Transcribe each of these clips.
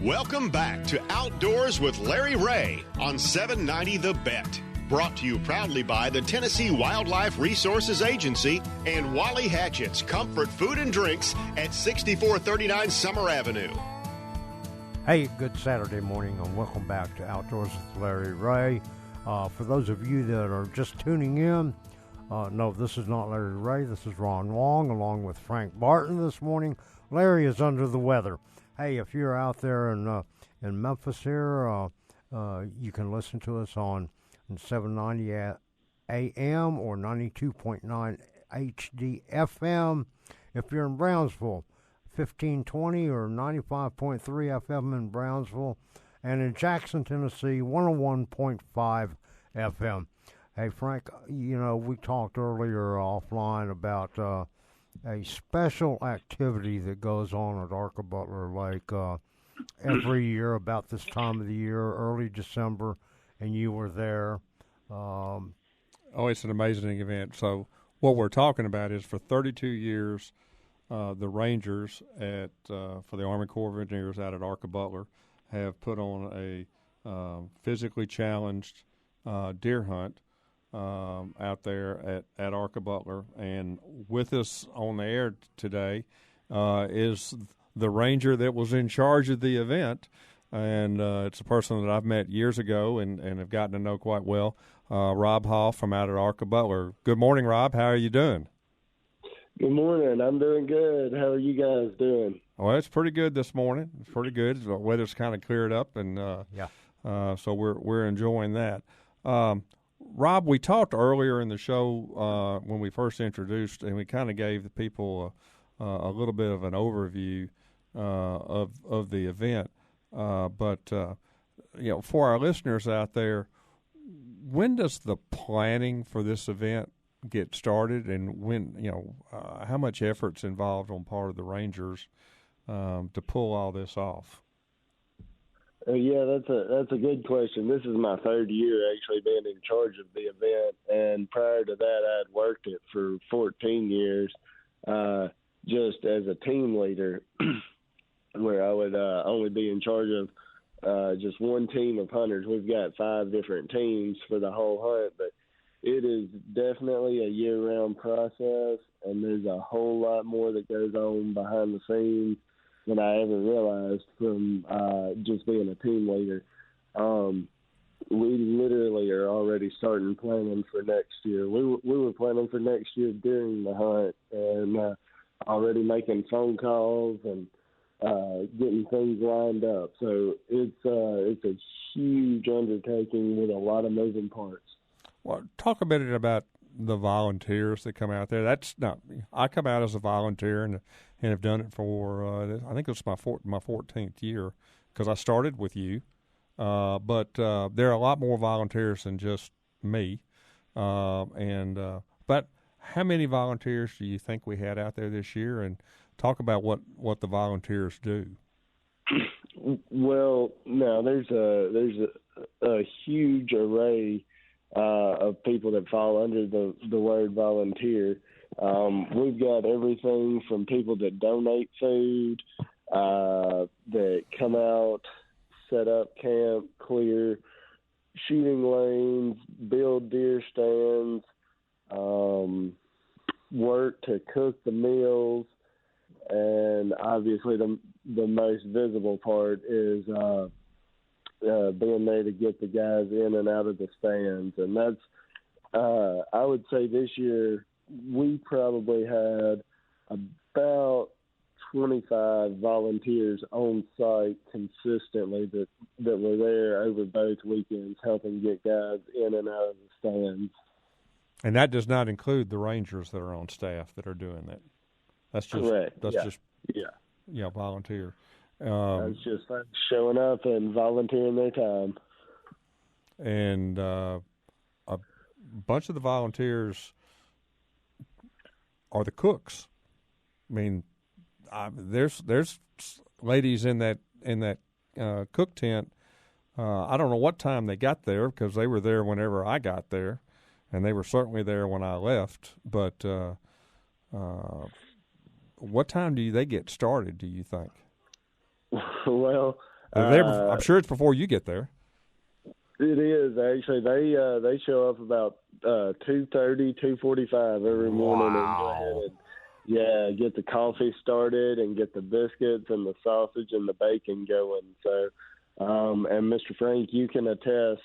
Welcome back to Outdoors with Larry Ray on 790 The Bet. Brought to you proudly by the Tennessee Wildlife Resources Agency and Wally Hatchett's Comfort Food and Drinks at 6439 Summer Avenue. Hey, good Saturday morning and welcome back to Outdoors with Larry Ray. For those of you that are just tuning in, no, this is not Larry Ray. This is Ron Long along with Frank Barton this morning. Larry is under the weather. Hey, if you're out there in Memphis here, you can listen to us on 790 AM or 92.9 HD FM. If you're in Brownsville, 1520 or 95.3 FM in Brownsville, and in Jackson, Tennessee, 101.5 FM. Hey, Frank, you know, we talked earlier offline about a special activity that goes on at Arca Butler Lake every year about this time of the year, early December, and you were there. It's an amazing event. So what we're talking about is for 32 years, the Rangers for the Army Corps of Engineers out at Arca Butler have put on a physically challenged deer hunt out there at Arca Butler. And with us on the air today is the ranger that was in charge of the event. And it's a person that I've met years ago and have gotten to know quite well, Rob Hoff from out at Arca Butler. Good morning, Rob. How are you doing? Good morning. I'm doing good. How are you guys doing? Well, it's pretty good this morning. It's pretty good. The weather's kind of cleared up, and so we're enjoying that. Rob, we talked earlier in the show when we first introduced, and we kind of gave the people a little bit of an overview of the event. But for our listeners out there, when does the planning for this event get started, and when how much effort's involved on part of the Rangers to pull all this off? That's a good question. This is my third year actually being in charge of the event, and prior to that, I had worked it for 14 years, just as a team leader, where I would only be in charge of just one team of hunters. We've got 5 different teams for the whole hunt, but it is definitely a year-round process, and there's a whole lot more that goes on behind the scenes than I ever realized from just being a team leader. We literally are already starting planning for next year. We were planning for next year during the hunt, and already making phone calls and getting things lined up. So it's a huge undertaking with a lot of moving parts. Well, talk a bit about the volunteers that come out there. I come out as a volunteer and have done it for I think it's my 14th year because I started with you. But there are a lot more volunteers than just me. But how many volunteers do you think we had out there this year? And talk about what the volunteers do. Well, no, there's a huge array of people that fall under the word volunteer. We've got everything from people that donate food, that come out, set up camp, clear shooting lanes, build deer stands, work to cook the meals, and obviously the most visible part is being there to get the guys in and out of the stands. And that's, I would say this year we probably had about 25 volunteers on site consistently that were there over both weekends helping get guys in and out of the stands. And that does not include the Rangers that are on staff that are doing that. That's just correct. Volunteer. It's just showing up and volunteering their time. And a bunch of the volunteers are the cooks. I mean, there's ladies in that cook tent. I don't know what time they got there because they were there whenever I got there, and they were certainly there when I left. But what time do they get started, do you think? Well, I'm sure it's before you get there. It is actually. They show up about 2:30, 2:45 every morning and go ahead and get the coffee started and get the biscuits and the sausage and the bacon going. So, and Mr. Frank, you can attest.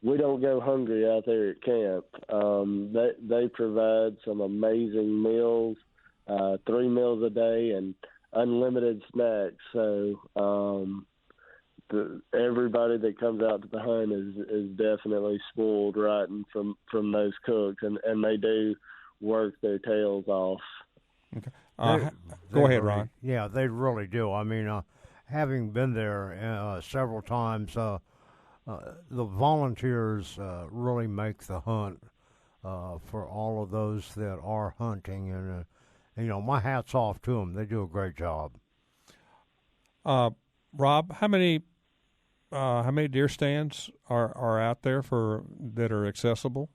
We don't go hungry out there at camp. They provide some amazing meals, 3 meals a day, and unlimited snacks. So everybody that comes out to the hunt is definitely spoiled rotten from those cooks, and they do work their tails off. Okay. Go ahead, Ron. Yeah, they really do. I mean, having been there several times, the volunteers really make the hunt for all of those that are hunting, and my hat's off to them. They do a great job. Rob, how many deer stands are out there that are accessible?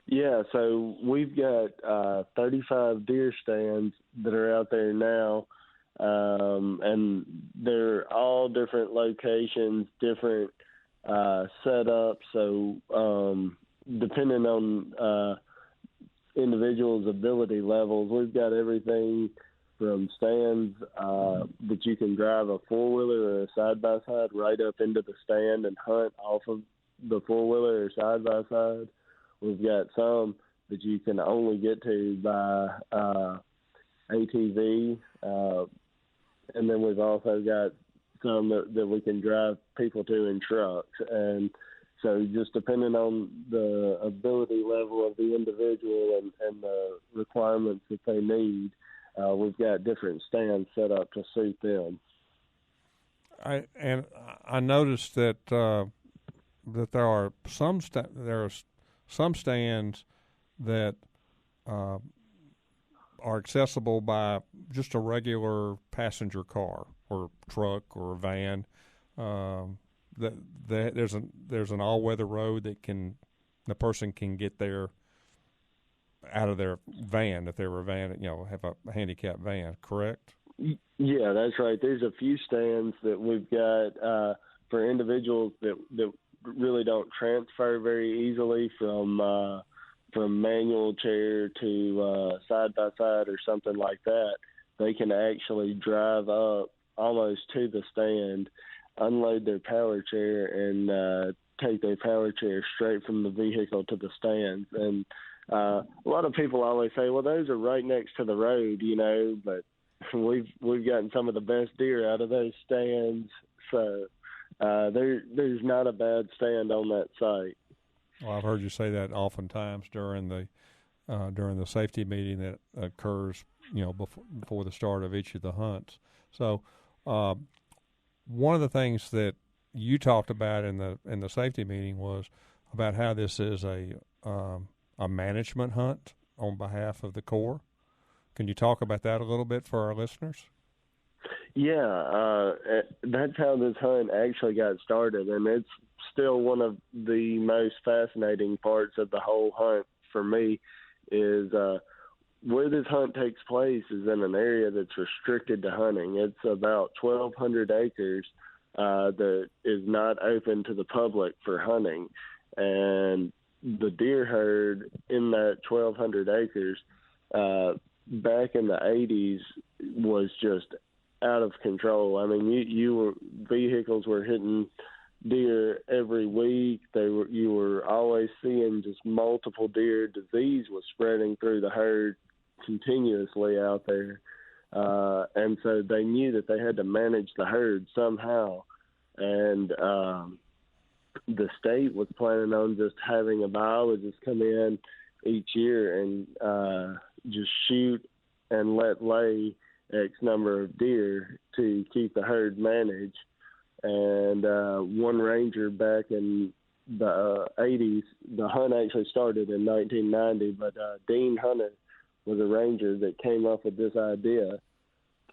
Yeah, so we've got 35 deer stands that are out there now, and they're all different locations, different setups. So depending on individuals' ability levels, we've got everything from stands that you can drive a four-wheeler or a side-by-side right up into the stand and hunt off of the four-wheeler or side-by-side. We've got some that you can only get to by ATV, and then we've also got some that we can drive people to in trucks. And so just depending on the ability level of the individual and the requirements that they need, we've got different stands set up to suit them. I noticed that there are some stands that are accessible by just a regular passenger car or truck or van. There's an all-weather road that the person can get there out of their van if they were a van, have a handicapped van, correct? Yeah, that's right. There's a few stands that we've got for individuals that really don't transfer very easily from manual chair to side by side or something like that. They can actually drive up almost to the stand, unload their power chair, and take their power chair straight from the vehicle to the stands. And a lot of people always say, well, those are right next to the road, but we've gotten some of the best deer out of those stands. So there's not a bad stand on that site. Well, I've heard you say that oftentimes during the safety meeting that occurs, before the start of each of the hunts. So, one of the things that you talked about in the safety meeting was about how this is a management hunt on behalf of the Corps. Can you talk about that a little bit for our listeners? Yeah, that's how this hunt actually got started, and it's still one of the most fascinating parts of the whole hunt for me is where this hunt takes place is in an area that's restricted to hunting. It's about 1,200 acres that is not open to the public for hunting, and the deer herd in that 1,200 acres back in the 80s was just out of control. I mean, vehicles were hitting deer every week. You were always seeing just multiple deer. Disease was spreading through the herd continuously out there. And so they knew that they had to manage the herd somehow. And the state was planning on just having a biologist come in each year and just shoot and let lay X number of deer to keep the herd managed. And one ranger back in the 80s, the hunt actually started in 1990, but Dean Hunter was a ranger that came up with this idea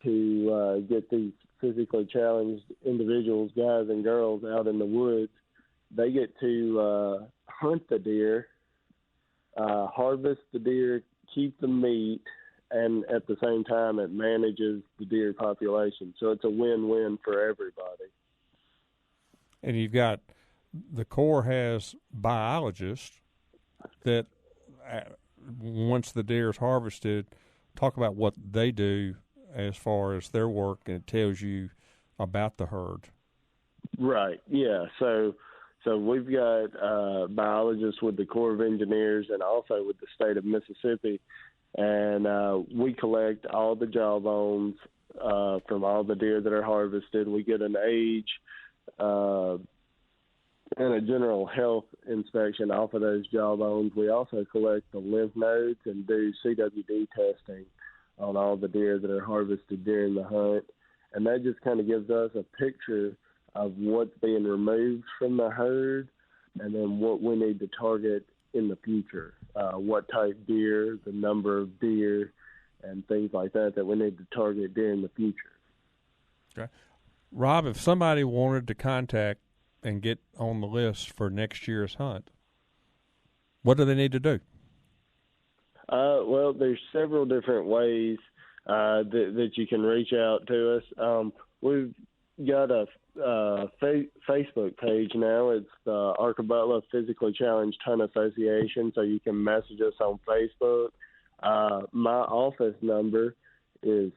to get these physically challenged individuals, guys and girls, out in the woods. They get to hunt the deer, harvest the deer, keep the meat, and at the same time it manages the deer population. So it's a win-win for everybody. And you've got the Corps has biologists that once the deer is harvested, talk about what they do as far as their work, and it tells you about the herd. Right. Yeah. So we've got biologists with the Corps of Engineers and also with the state of Mississippi, and we collect all the jawbones from all the deer that are harvested. We get an age and a general health inspection off of those jawbones. We also collect the lymph nodes and do CWD testing on all the deer that are harvested during the hunt. And that just kind of gives us a picture of what's being removed from the herd and then what we need to target in the future, what type deer, the number of deer, and things like that we need to target during the future. Okay. Rob, if somebody wanted to contact and get on the list for next year's hunt, what do they need to do? Well, there's several different ways that you can reach out to us. We've got a Facebook page now. It's the Arca-Butler Physically Challenged Hunt Association, so you can message us on Facebook. My office number is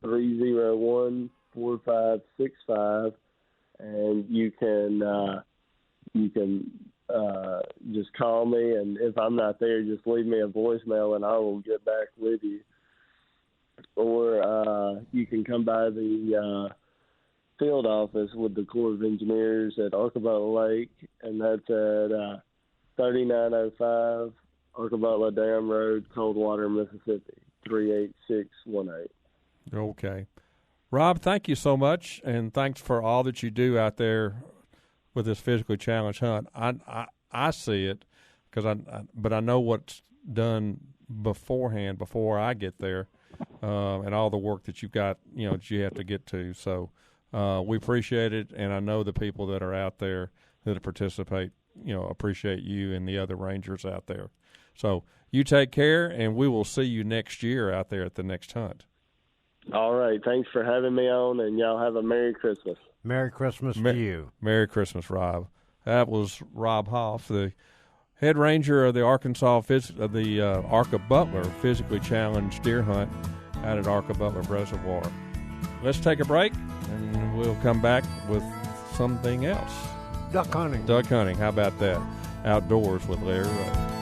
662-301-4565, and you can just call me, and if I'm not there, just leave me a voicemail, and I will get back with you. Or you can come by the field office with the Corps of Engineers at Arca-Butler Lake, and that's at 3905 Arca-Butler Dam Road, Coldwater, Mississippi, 38618. Okay. Rob, thank you so much, and thanks for all that you do out there with this physically challenged hunt. I see it but I know what's done beforehand before I get there, and all the work that you've got, that you have to get to. So we appreciate it, and I know the people that are out there that participate, appreciate you and the other rangers out there. So you take care, and we will see you next year out there at the next hunt. All right. Thanks for having me on, and y'all have a Merry Christmas. Merry Christmas to you. Merry Christmas, Rob. That was Rob Hoff, the head ranger of the Arca-Butler Physically Challenged Deer Hunt out at Arca-Butler Reservoir. Let's take a break, and we'll come back with something else. Duck hunting. Duck hunting. How about that? Outdoors with Larry Ray.